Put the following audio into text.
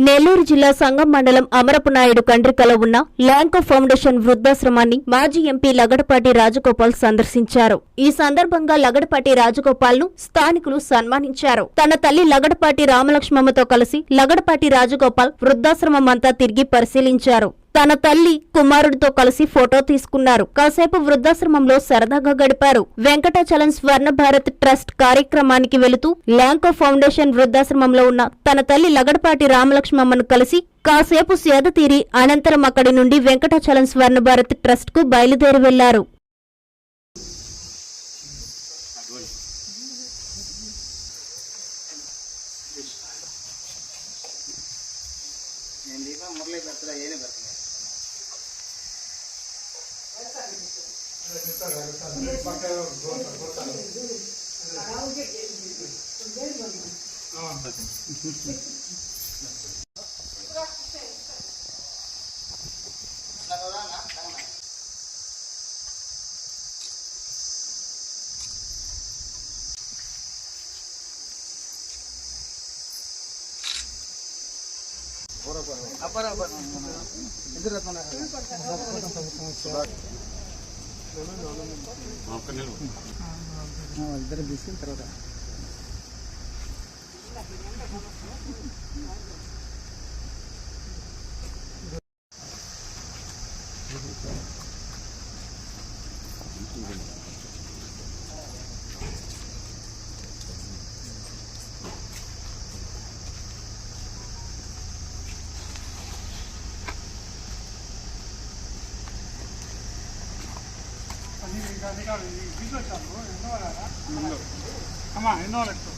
నెల్లూరు జిల్లా సంగం మండలం అమరపునాయుడు కండ్రికలో ఉన్న ల్యాంకో ఫౌండేషన్ వృద్ధాశ్రమాన్ని మాజీ ఎంపీ లగడపాటి రాజగోపాల్ సందర్శించారు. ఈ సందర్భంగా లగడపాటి రాజగోపాల్ ను స్థానికులు సన్మానించారు. తన తల్లి లగడపాటి రామలక్ష్మమ్మతో కలిసి లగడపాటి రాజగోపాల్ వృద్ధాశ్రమం అంతా తిరిగి పరిశీలించారు. తన తల్లి కుమారుడితో కలిసి ఫోటో తీసుకున్నారు. కాసేపు వృద్ధాశ్రమంలో సరదాగా గడిపారు. వెంకటాచలం స్వర్ణ భారత్ ట్రస్ట్ కార్యక్రమానికి వెళుతూ ల్యాంకో ఫౌండేషన్ వృద్ధాశ్రమంలో ఉన్న తన తల్లి లగడపాటి రామలక్ష్మమ్మను కలిసి కాసేపు సేద తీరి అనంతరం అక్కడి నుండి వెంకటాచలం స్వర్ణ భారత్ ట్రస్ట్ కు బయలుదేరి వెళ్లారు. ఇద్దరు తీసుకున్న తర్వాత అమ్మా ఎన్నో లక్షలు